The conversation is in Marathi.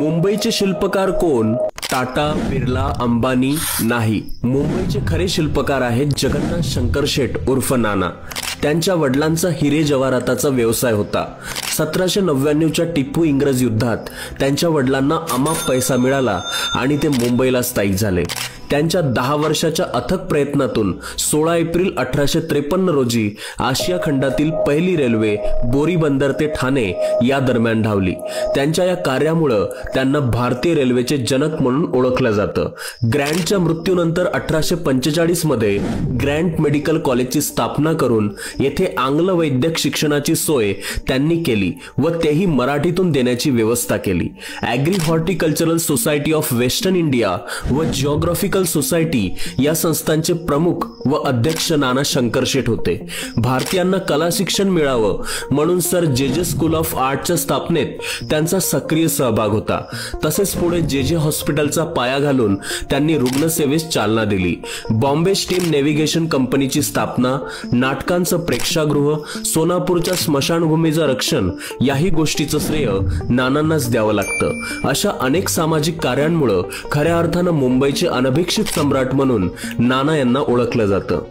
मुंबईचे शिल्पकार कोण? टाटा, बिर्ला, अंबानी नाही. मुंबईचे खरे शिल्पकार आहेत जगन्नाथ शंकर शेठ उर्फ नाना. त्यांच्या वडिलांचा हिरे जवाहराताचा व्यवसाय होता. 1799च्या टिपू इंग्रज युद्धात त्यांच्या वडिलांना अमाप पैसा मिळाला आणि ते मुंबईला स्थायिक झाले. त्यांच्या 10 वर्षाच्या अथक प्रयत्नातून 16 एप्रिल 1853 रोजी आशिया खंडातील पहिली रेल्वे बोरी बंदर ते ठाणे या दरम्यान धावली. त्यांच्या या कार्यामुळे त्यांना भारतीय रेल्वेचे जनक म्हणून ओळखलं जातं. ग्रँटच्या मृत्यूनंतर 1845 मध्ये ग्रँट मेडिकल कॉलेजची स्थापना करून येथे आंग्ल वैद्यक शिक्षणाची सोय त्यांनी केली व तेही मराठीतून देण्याची व्यवस्था केली. Agri horticultural society of western India व जिओग्राफिकल सोसायटी या संस्थांचे प्रमुख व अध्यक्ष नाना शंकर शेठ होते. भारतीयांना कला शिक्षण मिळावं म्हणून सर जे स्कूल ऑफ आर्टच्या स्थापनेत त्यांचा सक्रिय सहभाग होता. तसेच पुढे जे हॉस्पिटलचा पाया घालून त्यांनी रुग्णसेवेस चालना दिली. बॉम्बे स्टीम नेव्हिगेशन कंपनीची स्थापना, नाटकांचं प्रेक्षागृह, सोनापूरच्या स्मशानभूमीचं रक्षण याही गोष्टीचं श्रेय नानांनाच द्यावं लागतं. अशा अनेक सामाजिक कार्यांमुळे खऱ्या अर्थानं मुंबईचे अनभिक्षित सम्राट म्हणून नाना यांना ओळखलं जातं.